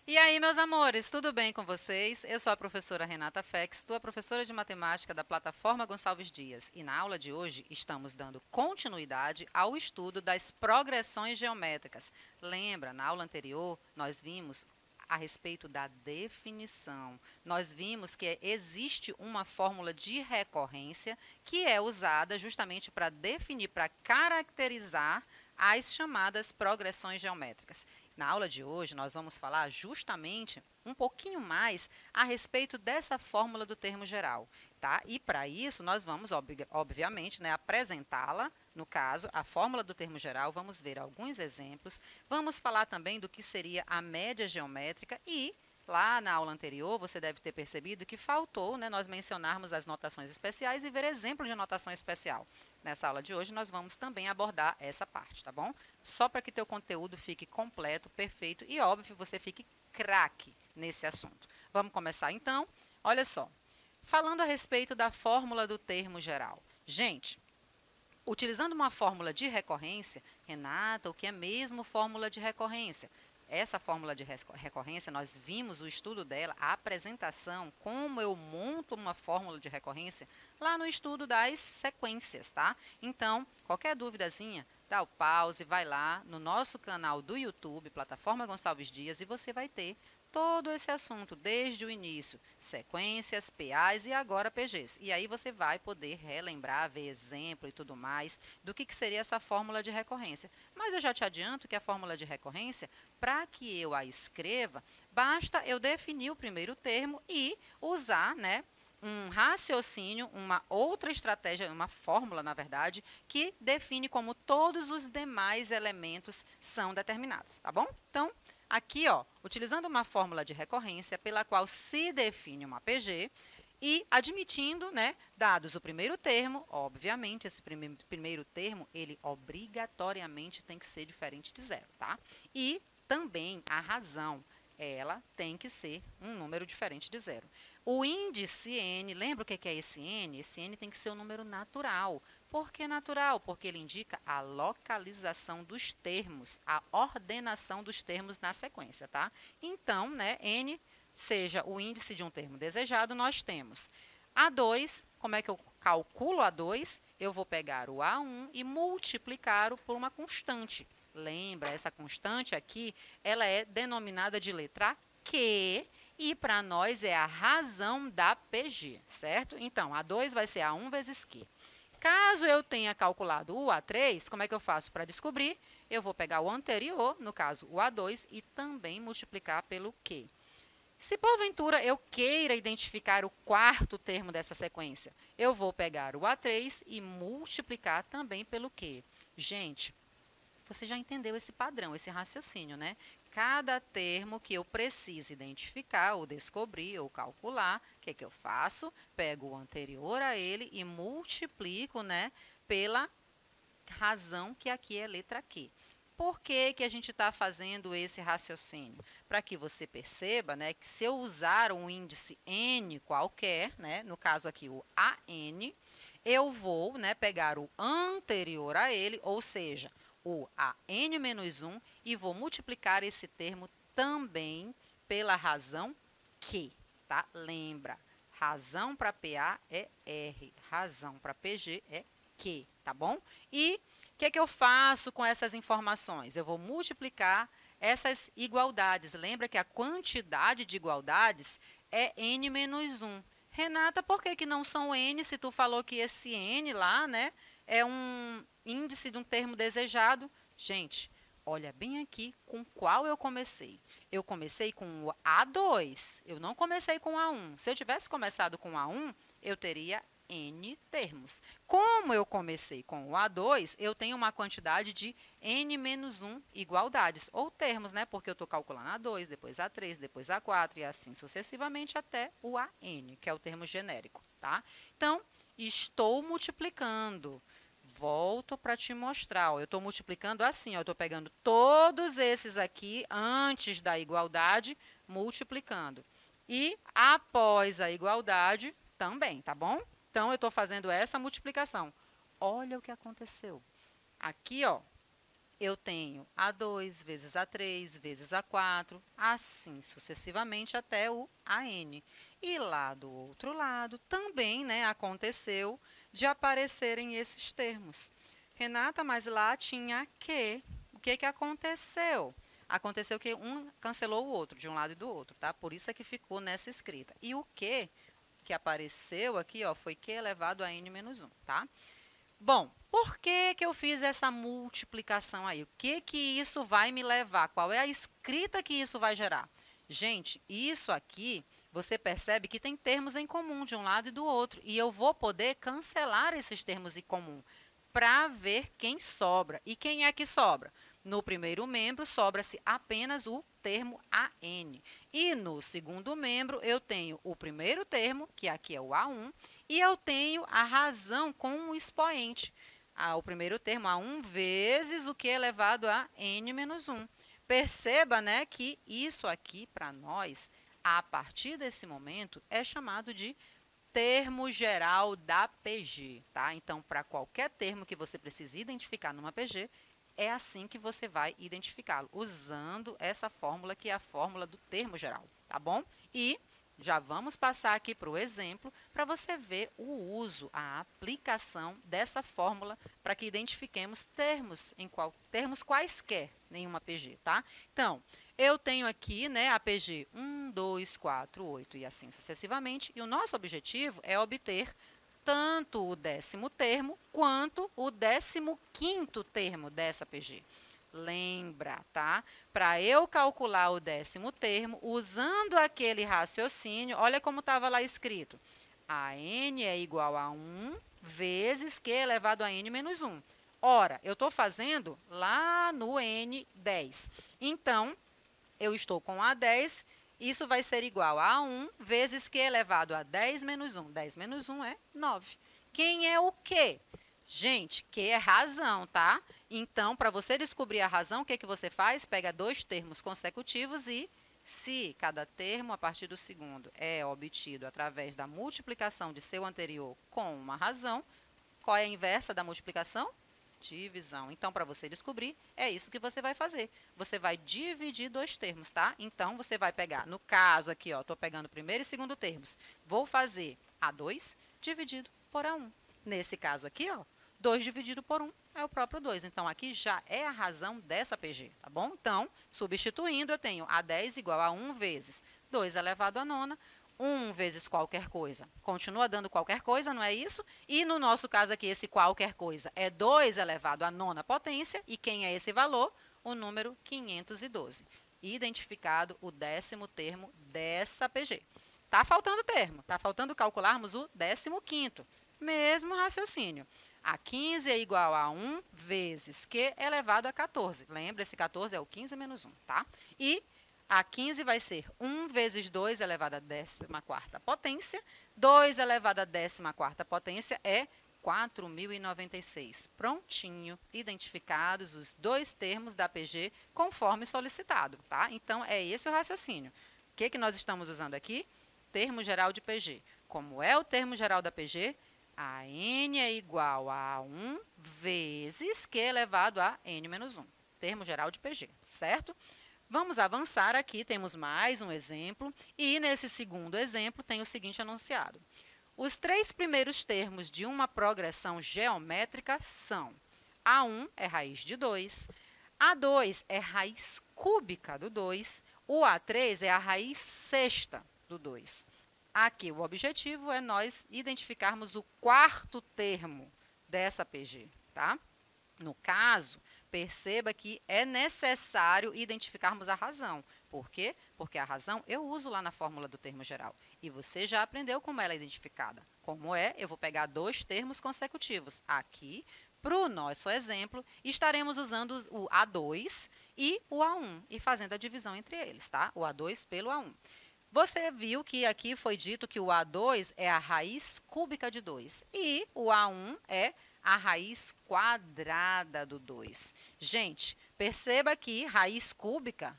E aí, meus amores, tudo bem com vocês? Eu sou a professora Renata Fex, tua professora de matemática da plataforma Gonçalves Dias. E na aula de hoje estamos dando continuidade ao estudo das progressões geométricas. Lembra, na aula anterior nós vimos a respeito da definição. Nós vimos que existe uma fórmula de recorrência que é usada justamente para definir, para caracterizar as chamadas progressões geométricas. Na aula de hoje, nós vamos falar justamente um pouquinho mais a respeito dessa fórmula do termo geral, tá? E para isso, nós vamos, obviamente, né, apresentá-la, no caso, a fórmula do termo geral, vamos ver alguns exemplos, vamos falar também do que seria a média geométrica e, lá na aula anterior, você deve ter percebido que faltou, né, nós mencionarmos as notações especiais e ver exemplo de notação especial. Nessa aula de hoje, nós vamos também abordar essa parte, tá bom? Só para que teu conteúdo fique completo, perfeito e, óbvio, você fique craque nesse assunto. Vamos começar, então? Olha só, falando a respeito da fórmula do termo geral. Gente, utilizando uma fórmula de recorrência, Renata, o que é mesmo fórmula de recorrência? Essa fórmula de recorrência, nós vimos o estudo dela, a apresentação, como eu monto uma fórmula de recorrência, lá no estudo das sequências, tá? Então, qualquer duvidazinha, dá o pause, vai lá no nosso canal do YouTube, Plataforma Gonçalves Dias, e você vai ter todo esse assunto, desde o início, sequências, PAs e agora PGs. E aí você vai poder relembrar, ver exemplo e tudo mais do que seria essa fórmula de recorrência. Mas eu já te adianto que a fórmula de recorrência, para que eu a escreva, basta eu definir o primeiro termo e usar, né, um raciocínio, uma outra estratégia, uma fórmula, na verdade, que define como todos os demais elementos são determinados, tá bom? Então, aqui, ó, utilizando uma fórmula de recorrência pela qual se define uma PG e admitindo, né, dados o primeiro termo, obviamente, esse primeiro termo, ele obrigatoriamente tem que ser diferente de zero, tá? E também a razão, ela tem que ser um número diferente de zero. O índice n, lembra o que é esse n? Esse n tem que ser um número natural. Por que natural? Porque ele indica a localização dos termos, a ordenação dos termos na sequência, tá? Então, né, n seja o índice de um termo desejado, nós temos A2, como é que eu calculo A2? Eu vou pegar o A1 e multiplicá-lo por uma constante. Lembra, essa constante aqui, ela é denominada de letra Q, e para nós é a razão da PG, certo? Então, A2 vai ser A1 vezes Q. Caso eu tenha calculado o A3, como é que eu faço para descobrir? Eu vou pegar o anterior, no caso o A2, e também multiplicar pelo Q. Se porventura eu queira identificar o quarto termo dessa sequência, eu vou pegar o A3 e multiplicar também pelo Q. Gente, você já entendeu esse padrão, esse raciocínio, né? Cada termo que eu preciso identificar, ou descobrir, ou calcular, o que é que eu faço? Pego o anterior a ele e multiplico, né, pela razão que aqui é letra Q. Por que que a gente está fazendo esse raciocínio? Para que você perceba, né, que se eu usar um índice n qualquer, né, no caso aqui o AN, eu vou, né, pegar o anterior a ele, ou seja, o AN-1, e vou multiplicar esse termo também pela razão Q, tá? Lembra, razão para PA é R, razão para PG é Q, tá bom? E o que eu faço com essas informações? Eu vou multiplicar essas igualdades. Lembra que a quantidade de igualdades é n-1. Renata, por que não são n se tu falou que esse n lá, né, é um índice de um termo desejado? Gente, olha bem aqui com qual eu comecei. Eu comecei com o A2, eu não comecei com o A1. Se eu tivesse começado com o A1, eu teria n termos. Como eu comecei com o A2, eu tenho uma quantidade de n-1 igualdades, ou termos, né? Porque eu estou calculando A2, depois A3, depois A4 e assim sucessivamente até o AN, que é o termo genérico, tá? Então, estou multiplicando. Volto para te mostrar, ó, eu estou multiplicando assim, ó, eu estou pegando todos esses aqui antes da igualdade, multiplicando. E após a igualdade, também, tá bom? Então, eu estou fazendo essa multiplicação. Olha o que aconteceu. Aqui, ó, eu tenho A2 vezes A3 vezes A4, assim sucessivamente até o AN. E lá do outro lado também, né, aconteceu de aparecerem esses termos. Renata, mas lá tinha Q. O que aconteceu? Aconteceu que um cancelou o outro, de um lado e do outro, tá? Por isso é que ficou nessa escrita. E o que apareceu aqui, ó, foi Q elevado a N menos 1, tá? Bom, por que eu fiz essa multiplicação aí? O que isso vai me levar? Qual é a escrita que isso vai gerar? Gente, isso aqui, você percebe que tem termos em comum de um lado e do outro. E eu vou poder cancelar esses termos em comum para ver quem sobra. E quem é que sobra? No primeiro membro, sobra-se apenas o termo AN. E no segundo membro, eu tenho o primeiro termo, que aqui é o A1, e eu tenho a razão com o expoente. O primeiro termo, A1 vezes o que elevado a N menos 1. Perceba, né, que isso aqui, para nós, a partir desse momento, é chamado de termo geral da PG, tá? Então, para qualquer termo que você precise identificar numa PG, é assim que você vai identificá-lo, usando essa fórmula que é a fórmula do termo geral, tá bom? E já vamos passar aqui para o exemplo para você ver o uso, a aplicação dessa fórmula para que identifiquemos termos quaisquer em uma PG, tá? Então, eu tenho aqui, né, a PG 1, 2, 4, 8 e assim sucessivamente, e o nosso objetivo é obter tanto o 10º termo quanto o 15º termo dessa PG. Lembra, tá? Para eu calcular o 10º termo, usando aquele raciocínio, olha como estava lá escrito. A n é igual a 1 vezes Q elevado a n menos 1. Ora, eu estou fazendo lá no n 10. Então, eu estou com A10, isso vai ser igual a 1 vezes Q elevado a 10 menos 1. 10 menos 1 é 9. Quem é o Q? Gente, Q é razão, tá? Então, para você descobrir a razão, o que você faz? Pega dois termos consecutivos e, se cada termo, a partir do segundo, é obtido através da multiplicação de seu anterior com uma razão, qual é a inversa da multiplicação? Divisão. Então, para você descobrir, é isso que você vai fazer. Você vai dividir dois termos, tá? Então, você vai pegar, no caso aqui, ó, estou pegando o primeiro e segundo termos. Vou fazer A2 dividido por A1. Nesse caso aqui, ó, 2 dividido por 1 é o próprio 2. Então, aqui já é a razão dessa PG, tá bom? Então, substituindo, eu tenho A10 igual a 1 vezes 2 elevado à nona, 1 vezes qualquer coisa. Continua dando qualquer coisa, não é isso? E no nosso caso aqui, esse qualquer coisa é 2 elevado à nona potência. E quem é esse valor? O número 512. Identificado o 10º termo dessa PG. Está faltando termo, está faltando calcularmos o 15º. Mesmo raciocínio. A 15 é igual a 1 vezes Q elevado a 14. Lembra, esse 14 é o 15 menos 1, tá? E a 15 vai ser 1 vezes 2 elevado à 14ª potência. 2 elevado à 14ª potência é 4.096. Prontinho, identificados os dois termos da PG conforme solicitado, tá? Então, é esse o raciocínio. O que nós estamos usando aqui? Termo geral de PG. Como é o termo geral da PG? A n é igual a 1 vezes Q elevado a n menos 1. Termo geral de PG, certo? Vamos avançar aqui, temos mais um exemplo, e nesse segundo exemplo tem o seguinte enunciado. Os três primeiros termos de uma progressão geométrica são: A1 é raiz de 2, A2 é raiz cúbica do 2, o A3 é a raiz sexta do 2. Aqui o objetivo é nós identificarmos o quarto termo dessa PG, tá? No caso, perceba que é necessário identificarmos a razão. Por quê? Porque a razão eu uso lá na fórmula do termo geral. E você já aprendeu como ela é identificada. Como é? Eu vou pegar dois termos consecutivos. Aqui, para o nosso exemplo, estaremos usando o A2 e o A1 e fazendo a divisão entre eles, tá? O A2 pelo A1. Você viu que aqui foi dito que o A2 é a raiz cúbica de 2 e o A1 é a raiz quadrada do 2. Gente, perceba que raiz cúbica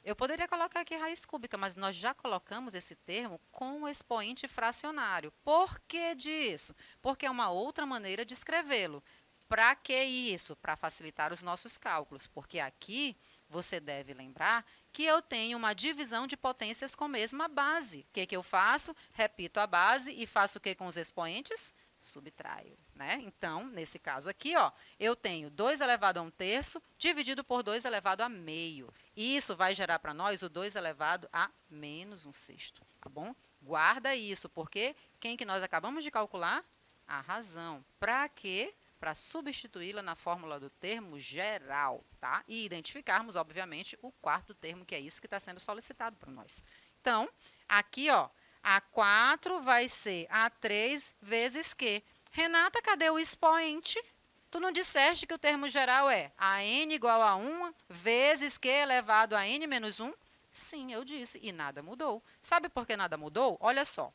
Eu poderia colocar aqui raiz cúbica, mas nós já colocamos esse termo com o expoente fracionário. Por que disso? Porque é uma outra maneira de escrevê-lo. Para que isso? Para facilitar os nossos cálculos, porque aqui você deve lembrar que eu tenho uma divisão de potências com a mesma base. O que eu faço? Repito a base e faço o que com os expoentes? Subtraio, né? Então, nesse caso aqui, ó, eu tenho 2 elevado a 1/3 dividido por 2 elevado a meio. E isso vai gerar para nós o 2 elevado a menos 1/6, tá bom? Guarda isso, porque quem que nós acabamos de calcular? A razão. Para quê? Para substituí-la na fórmula do termo geral, tá? E identificarmos, obviamente, o quarto termo, que é isso que está sendo solicitado para nós. Então, aqui, ó, A4 vai ser A3 vezes Q. Renata, cadê o expoente? Tu não disseste que o termo geral é AN igual a 1 vezes Q elevado a N menos 1? Sim, eu disse, e nada mudou. Sabe por que nada mudou? Olha só.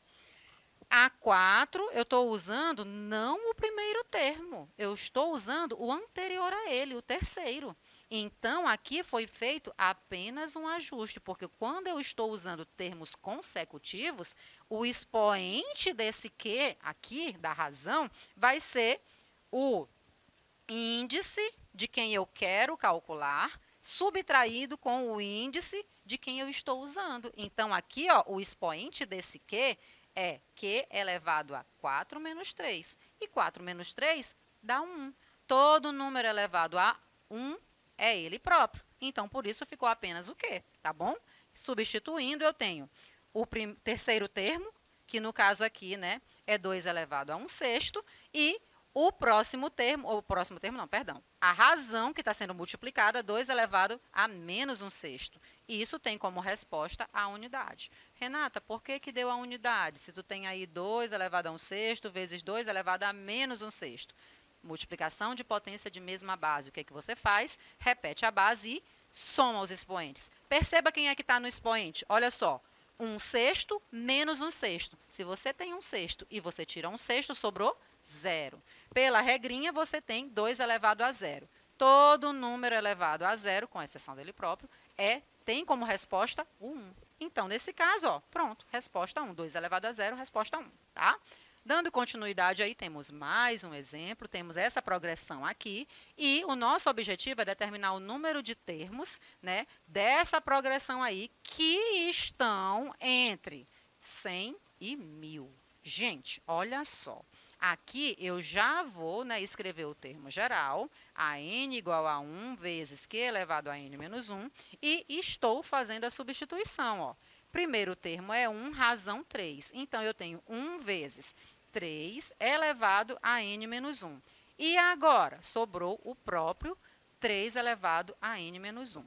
A4, eu estou usando não o primeiro termo, eu estou usando o anterior a ele, o terceiro. Então, aqui foi feito apenas um ajuste, porque quando eu estou usando termos consecutivos, o expoente desse Q aqui, da razão, vai ser o índice de quem eu quero calcular, subtraído com o índice de quem eu estou usando. Então, aqui, ó, o expoente desse Q é Q elevado a 4 menos 3. E 4 menos 3 dá 1. Todo número elevado a 1 é ele próprio. Então, por isso, ficou apenas o Q, tá bom? Substituindo, eu tenho o terceiro termo, que no caso aqui, né, é 2 elevado a 1/6, e o próximo termo, a razão que está sendo multiplicada, 2 elevado a menos 1/6. E isso tem como resposta a unidade. Renata, por que que deu a unidade? Se tu tem aí 2 elevado a 1/6 vezes 2 elevado a menos 1/6. Multiplicação de potência de mesma base. O que que você faz? Repete a base e soma os expoentes. Perceba quem é que está no expoente. Olha só, 1/6 menos 1/6. Se você tem 1/6 e você tira 1/6, sobrou 0. Pela regrinha, você tem 2 elevado a 0. Todo número elevado a 0, com exceção dele próprio, tem como resposta o 1. Então, nesse caso, ó, pronto, resposta 1. 2 elevado a 0, resposta 1, tá? Dando continuidade aí, temos mais um exemplo, temos essa progressão aqui, e o nosso objetivo é determinar o número de termos, né, dessa progressão aí, que estão entre 100 e 1000. Gente, olha só. Aqui eu já vou, né, escrever o termo geral, a n igual a 1 vezes q elevado a n menos 1, e estou fazendo a substituição. Ó. Primeiro termo é 1, razão 3. Então, eu tenho 1 vezes 3 elevado a n menos 1. E agora, sobrou o próprio 3 elevado a n menos 1. O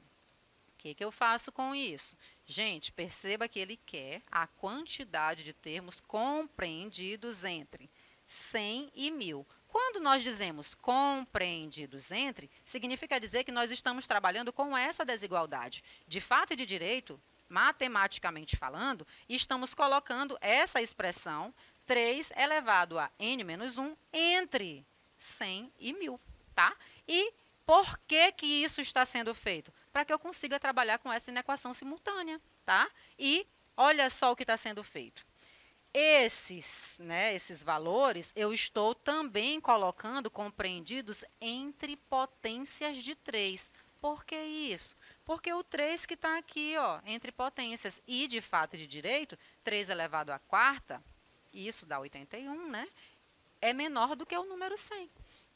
que eu faço com isso? Gente, perceba que ele quer a quantidade de termos compreendidos entre 100 e 1000. Quando nós dizemos compreendidos entre, significa dizer que nós estamos trabalhando com essa desigualdade. De fato e de direito, matematicamente falando, estamos colocando essa expressão 3 elevado a n menos 1 entre 100 e 1000, tá? E por que que isso está sendo feito? Para que eu consiga trabalhar com essa inequação simultânea, tá? E olha só o que está sendo feito. Esses valores eu estou também colocando compreendidos entre potências de 3. Por que isso? Porque o 3 que está aqui, ó, entre potências, e de fato e de direito, 3 elevado à quarta, isso dá 81, né? É menor do que o número 100.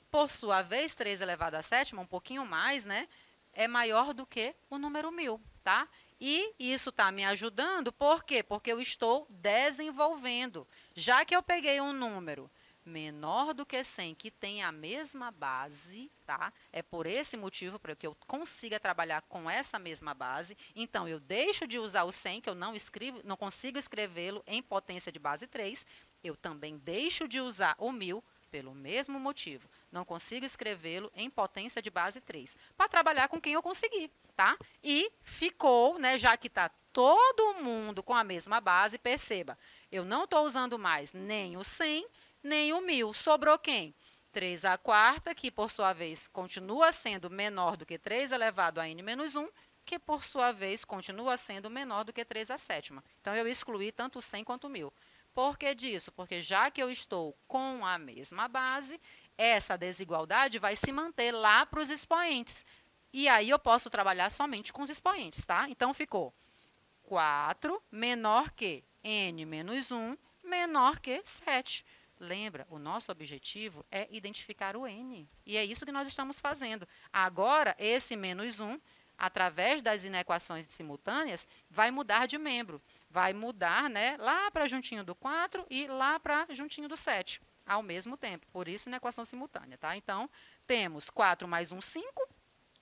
Por sua vez, 3 elevado à sétima, um pouquinho mais, né? É maior do que o número 1000, tá? E isso está me ajudando, por quê? Porque eu estou desenvolvendo. Já que eu peguei um número menor do que 100, que tem a mesma base, tá? É por esse motivo, para que eu consiga trabalhar com essa mesma base. Então, eu deixo de usar o 100, que eu não consigo escrevê-lo em potência de base 3. Eu também deixo de usar o 1000, pelo mesmo motivo. Não consigo escrevê-lo em potência de base 3, para trabalhar com quem eu conseguir, tá? E ficou, né, já que está todo mundo com a mesma base, perceba, eu não estou usando mais nem o 100, nem o 1000. Sobrou quem? 3 à quarta, que por sua vez continua sendo menor do que 3 elevado a n menos 1, que por sua vez continua sendo menor do que 3 à sétima. Então, eu excluí tanto 100 quanto 1000. Por que disso? Porque já que eu estou com a mesma base, essa desigualdade vai se manter lá para os expoentes. E aí eu posso trabalhar somente com os expoentes, tá? Então, ficou 4 menor que n menos 1 menor que 7. Lembra, o nosso objetivo é identificar o n. E é isso que nós estamos fazendo. Agora, esse menos 1, através das inequações simultâneas, vai mudar de membro. Vai mudar, né, lá para juntinho do 4 e lá para juntinho do 7, ao mesmo tempo. Por isso, inequação simultânea, tá? Então, temos 4 mais 1, 5,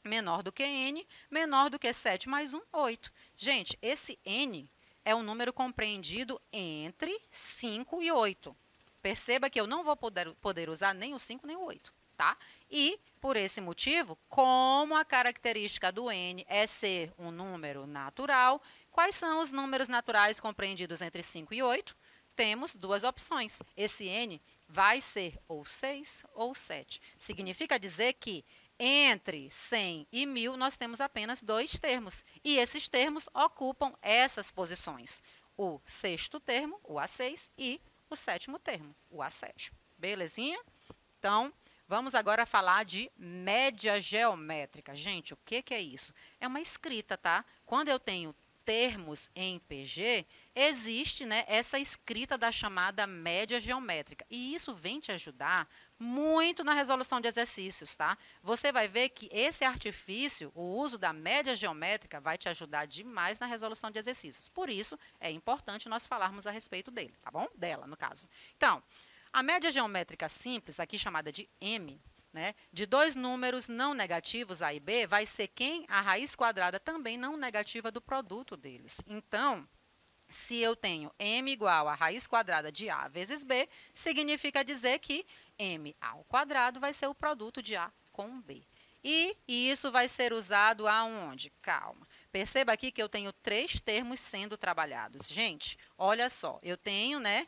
menor do que n, menor do que 7 mais 1, 8. Gente, esse n é um número compreendido entre 5 e 8. Perceba que eu não vou poder usar nem o 5 nem o 8, tá? E, por esse motivo, como a característica do n é ser um número natural, quais são os números naturais compreendidos entre 5 e 8? Temos duas opções. Esse n vai ser ou 6 ou 7. Significa dizer que entre 100 e 1000 nós temos apenas dois termos. E esses termos ocupam essas posições. O sexto termo, o A6, e o sétimo termo, o A7. Belezinha? Então, vamos agora falar de média geométrica. Gente, o que é isso? É uma escrita, tá? Quando eu tenho termos em PG, existe, né, essa escrita da chamada média geométrica. E isso vem te ajudar muito na resolução de exercícios, tá? Você vai ver que esse artifício, o uso da média geométrica, vai te ajudar demais na resolução de exercícios. Por isso, é importante nós falarmos a respeito dele, tá bom? Dela, no caso. Então, a média geométrica simples, aqui chamada de M, né, de dois números não negativos, A e B, vai ser quem? A raiz quadrada também não negativa do produto deles. Então, se eu tenho m igual a raiz quadrada de A vezes B, significa dizer que m ao quadrado vai ser o produto de A com B. E isso vai ser usado aonde? Calma. Perceba aqui que eu tenho três termos sendo trabalhados. Gente, olha só, eu tenho, né,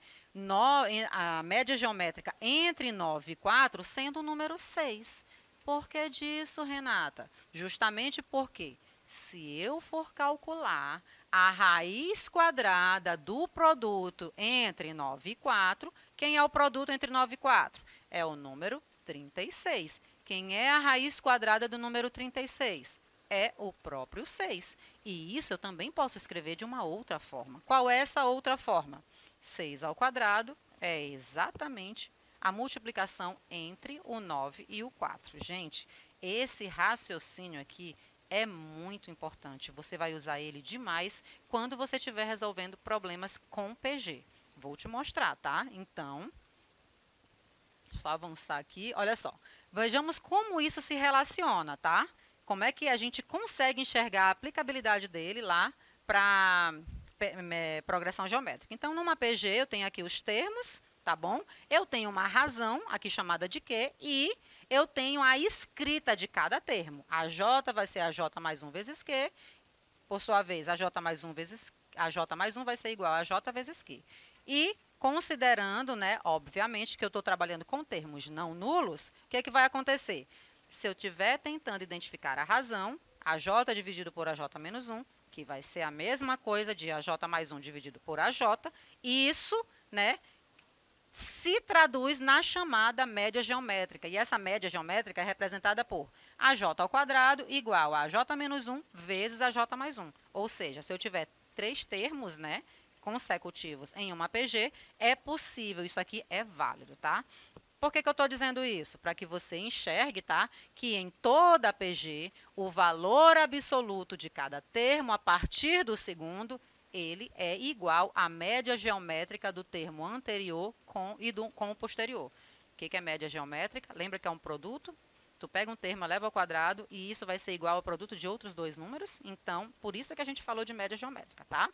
a média geométrica entre 9 e 4 sendo o número 6. Por que disso, Renata? Justamente porque se eu for calcular a raiz quadrada do produto entre 9 e 4, quem é o produto entre 9 e 4? É o número 36. Quem é a raiz quadrada do número 36? É o próprio 6. E isso eu também posso escrever de uma outra forma. Qual é essa outra forma? 6 ao quadrado é exatamente a multiplicação entre o 9 e o 4. Gente, esse raciocínio aqui é muito importante. Você vai usar ele demais quando você estiver resolvendo problemas com PG. Vou te mostrar, tá? Então, só avançar aqui. Olha só. Vejamos como isso se relaciona, tá? Como é que a gente consegue enxergar a aplicabilidade dele lá para progressão geométrica. Então, numa PG, eu tenho aqui os termos, tá bom? Eu tenho uma razão, aqui chamada de Q, e eu tenho a escrita de cada termo. A J vai ser a J mais 1 vezes Q, por sua vez, a J mais 1 vai ser igual a J vezes Q. E, considerando, né, obviamente, que eu estou trabalhando com termos não nulos, o que vai acontecer? Se eu estiver tentando identificar a razão, a J dividido por a J menos 1, que vai ser a mesma coisa de AJ mais 1 dividido por AJ, e isso, né, se traduz na chamada média geométrica. E essa média geométrica é representada por AJ ao quadrado igual a AJ menos 1 vezes AJ mais 1. Ou seja, se eu tiver três termos, né, consecutivos em uma PG, é possível, isso aqui é válido, tá? Por que eu estou dizendo isso? Para que você enxergue, tá, que em toda a PG, o valor absoluto de cada termo, a partir do segundo, ele é igual à média geométrica do termo anterior com o posterior. O que é média geométrica? Lembra que é um produto? Tu pega um termo, leva ao quadrado, e isso vai ser igual ao produto de outros dois números. Então, por isso que a gente falou de média geométrica, tá?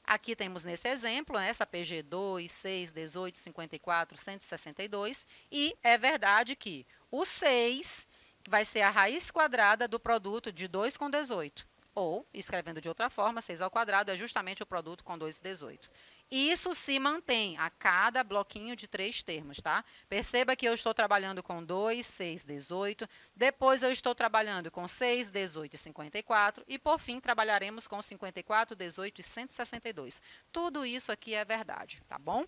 Aqui temos nesse exemplo, essa PG 2, 6, 18, 54, 162, e é verdade que o 6 vai ser a raiz quadrada do produto de 2 com 18. Ou, escrevendo de outra forma, 6 ao quadrado é justamente o produto com 2 e 18. Isso se mantém a cada bloquinho de 3 termos, tá? Perceba que eu estou trabalhando com 2, 6, 18, depois eu estou trabalhando com 6, 18 e 54, e por fim trabalharemos com 54, 18 e 162. Tudo isso aqui é verdade, tá bom?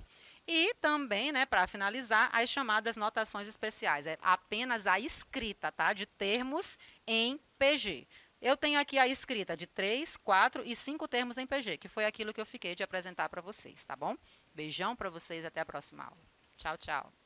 E também, né, para finalizar, as chamadas notações especiais, é apenas a escrita, tá, de termos em PG. Eu tenho aqui a escrita de 3, 4 e 5 termos em PG, que foi aquilo que eu fiquei de apresentar para vocês, tá bom? Beijão para vocês, até a próxima aula. Tchau, tchau.